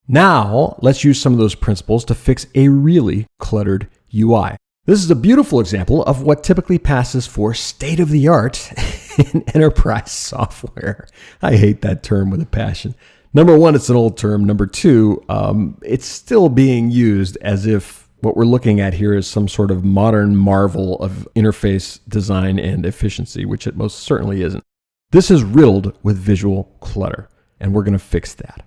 Now, let's use some of those principles to fix a really cluttered UI. This is a beautiful example of what typically passes for state-of-the-art in enterprise software. I hate that term with a passion. Number one, it's an old term. Number two, it's still being used as if what we're looking at here is some sort of modern marvel of interface design and efficiency, which it most certainly isn't. This is riddled with visual clutter, and we're going to fix that.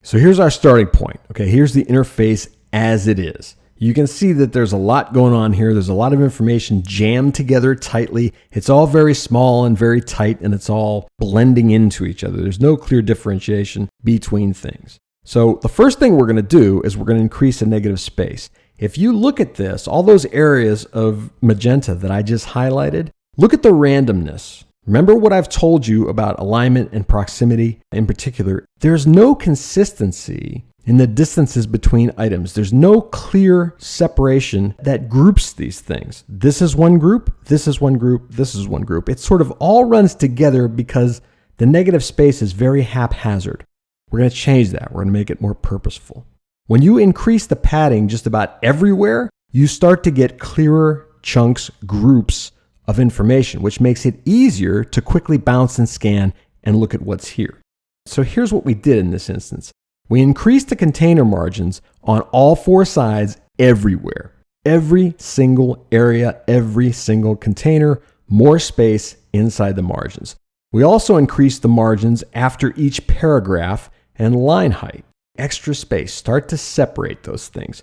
So here's our starting point. Okay, here's the interface as it is. You can see that there's a lot going on here. There's a lot of information jammed together tightly. It's all very small and very tight, and it's all blending into each other. There's no clear differentiation between things. So the first thing we're going to do is we're going to increase the negative space. If you look at this, all those areas of magenta that I just highlighted, look at the randomness. Remember what I've told you about alignment and proximity in particular. There's no consistency in the distances between items. There's no clear separation that groups these things. This is one group, this is one group, this is one group. It sort of all runs together because the negative space is very haphazard. We're going to change that. We're going to make it more purposeful. When you increase the padding just about everywhere, you start to get clearer chunks, groups of information, which makes it easier to quickly bounce and scan and look at what's here. So here's what we did in this instance. We increased the container margins on all four sides everywhere. Every single area, every single container, more space inside the margins. We also increased the margins after each paragraph and line height. Extra space. Start to separate those things.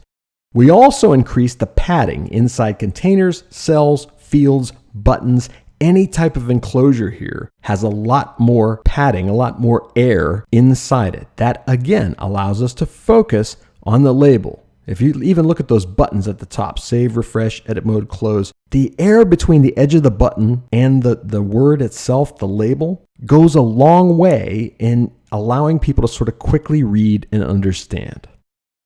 We also increased the padding inside containers, cells, fields, buttons. Any type of enclosure here has a lot more padding, a lot more air inside it. That again allows us to focus on the label. If you even look at those buttons at the top, save, refresh, edit mode, close, the air between the edge of the button and the word itself, the label, goes a long way in allowing people to sort of quickly read and understand.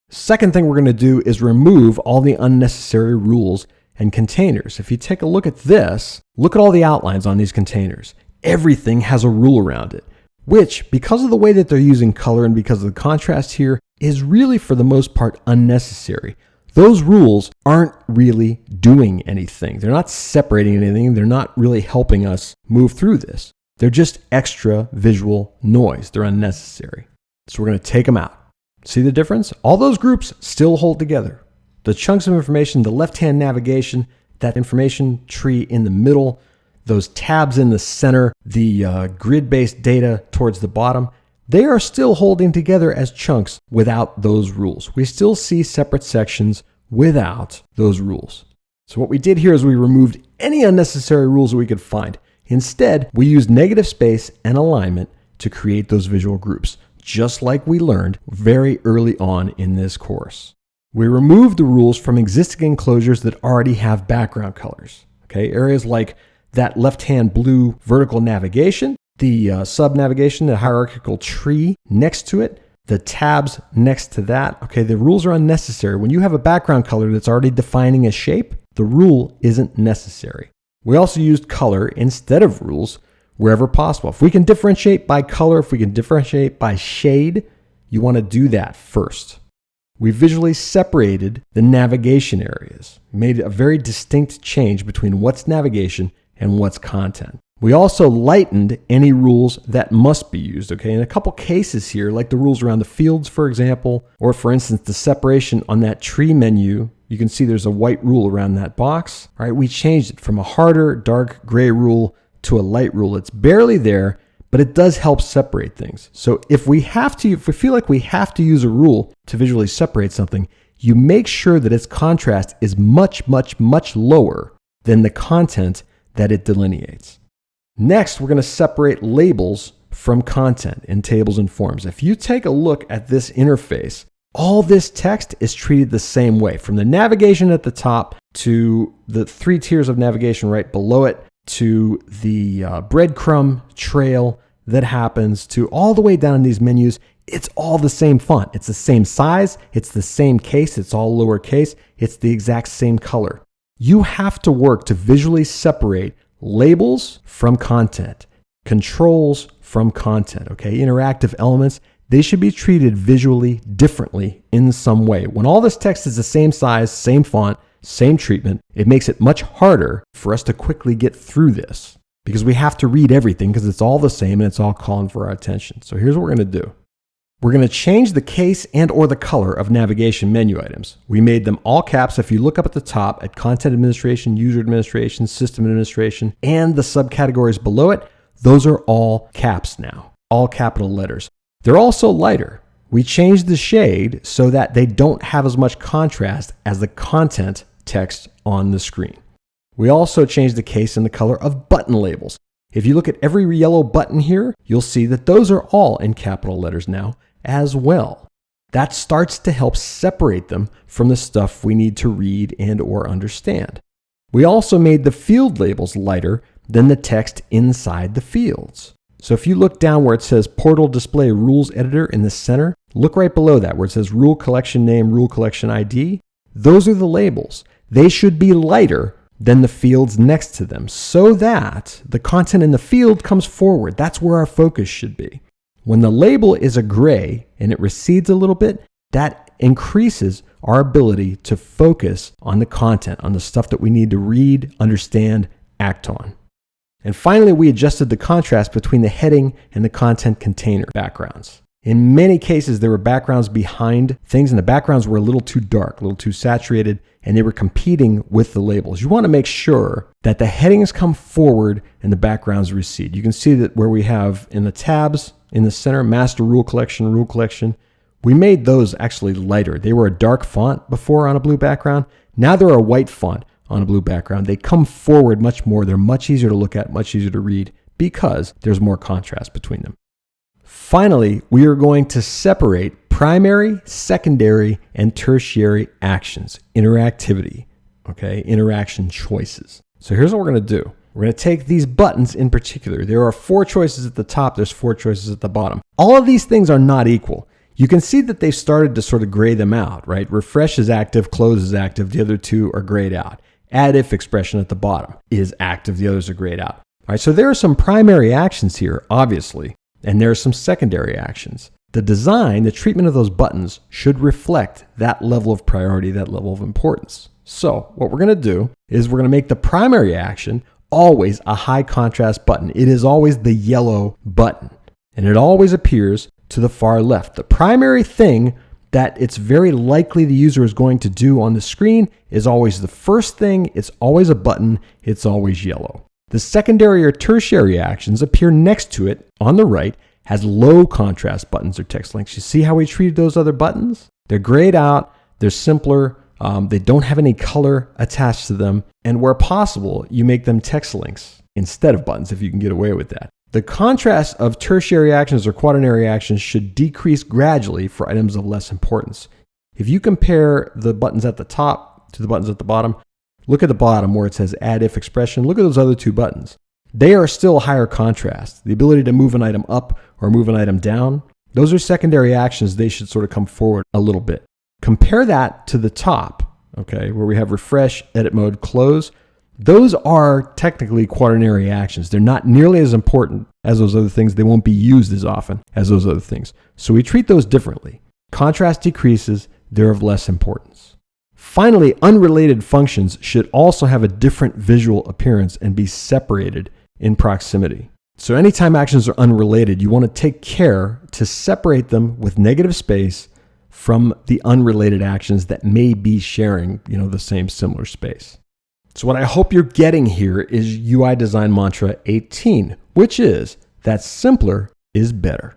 Second thing we're going to do is remove all the unnecessary rules and containers. If you take a look at this, look at all the outlines on these containers. Everything has a rule around it, which, because of the way that they're using color and because of the contrast here, is really for the most part unnecessary. Those rules aren't really doing anything. They're not separating anything. They're not really helping us move through this. They're just extra visual noise. They're unnecessary. So we're going to take them out. See the difference? All those groups still hold together. The chunks of information, the left-hand navigation, that information tree in the middle, those tabs in the center, the grid-based data towards the bottom, they are still holding together as chunks without those rules. We still see separate sections without those rules. So what we did here is we removed any unnecessary rules that we could find. Instead, we used negative space and alignment to create those visual groups, just like we learned very early on in this course. We removed the rules from existing enclosures that already have background colors. Okay, areas like that left-hand blue vertical navigation, the sub-navigation, the hierarchical tree next to it, the tabs next to that. Okay, the rules are unnecessary. When you have a background color that's already defining a shape, the rule isn't necessary. We also used color instead of rules wherever possible. If we can differentiate by color, if we can differentiate by shade, you want to do that first. We visually separated the navigation areas, made a very distinct change between what's navigation and what's content. We also lightened any rules that must be used, okay? In a couple cases here, like the rules around the fields, for example, or for instance, the separation on that tree menu, you can see there's a white rule around that box. All right, we changed it from a harder, dark gray rule to a light rule. It's barely there, but it does help separate things. So if we feel like we have to use a rule to visually separate something, you make sure that its contrast is much, much, much lower than the content that it delineates. Next, we're going to separate labels from content in tables and forms. If you take a look at this interface, all this text is treated the same way, from the navigation at the top to the 3 tiers of navigation right below it, to the breadcrumb trail that happens, to all the way down these menus. It's all the same font. It's the same size. It's the same case. It's all lowercase. It's the exact same color. You have to work to visually separate labels from content, controls from content, okay? Interactive elements. they should be treated visually differently in some way. When all this text is the same size, same font, same treatment, it makes it much harder for us to quickly get through this because we have to read everything because it's all the same and it's all calling for our attention. So here's what we're going to do. We're going to change the case and or the color of navigation menu items. We made them all caps. If you look up at the top at Content Administration, User Administration, System Administration, and the subcategories below it, those are all caps now, all capital letters. They're also lighter. We changed the shade so that they don't have as much contrast as the content text on the screen. We also changed the case and the color of button labels. If you look at every yellow button here, you'll see that those are all in capital letters now as well. That starts to help separate them from the stuff we need to read and or understand. We also made the field labels lighter than the text inside the fields. So if you look down where it says Portal Display Rules Editor in the center, look right below that where it says Rule Collection Name, Rule Collection ID. Those are the labels. They should be lighter than the fields next to them so that the content in the field comes forward. That's where our focus should be. When the label is a gray and it recedes a little bit, that increases our ability to focus on the content, on the stuff that we need to read, understand, act on. And finally, we adjusted the contrast between the heading and the content container backgrounds. In many cases, there were backgrounds behind things, and the backgrounds were a little too dark, a little too saturated, and they were competing with the labels. You want to make sure that the headings come forward and the backgrounds recede. You can see that where we have in the tabs, in the center, Master Rule Collection, we made those actually lighter. They were a dark font before on a blue background. Now they're a white font on a blue background. They come forward much more. They're much easier to look at, much easier to read because there's more contrast between them. Finally, we are going to separate primary, secondary, and tertiary actions, interactivity, interaction choices. So here's what we're going to do. We're going to take these buttons in particular. There are 4 choices at the top. There's 4 choices at the bottom. All of these things are not equal. You can see that they've started to sort of gray them out, right? Refresh is active, close is active. The other 2 are grayed out. Add if expression at the bottom is active. The others are grayed out. All right, so there are some primary actions here, obviously, and there are some secondary actions. The design, the treatment of those buttons should reflect that level of priority, that level of importance. So what we're going to do is we're going to make the primary action always a high contrast button. It is always the yellow button, and it always appears to the far left. The primary thing that it's very likely the user is going to do on the screen is always the first thing. It's always a button. It's always yellow. The secondary or tertiary actions appear next to it on the right as low contrast buttons or text links. You see how we treated those other buttons? They're grayed out. They're simpler. They don't have any color attached to them. And where possible, you make them text links instead of buttons if you can get away with that. The contrast of tertiary actions or quaternary actions should decrease gradually for items of less importance. If you compare the buttons at the top to the buttons at the bottom, look at the bottom where it says add if expression. Look at those other 2 buttons. They are still higher contrast. The ability to move an item up or move an item down, those are secondary actions. They should sort of come forward a little bit. Compare that to the top, where we have refresh, edit mode, close. Those are technically quaternary actions. They're not nearly as important as those other things. They won't be used as often as those other things. So we treat those differently. Contrast decreases, they're of less importance. Finally, unrelated functions should also have a different visual appearance and be separated in proximity. So anytime actions are unrelated, you want to take care to separate them with negative space from the unrelated actions that may be sharing, the same similar space. So what I hope you're getting here is UI design mantra 18, which is that simpler is better.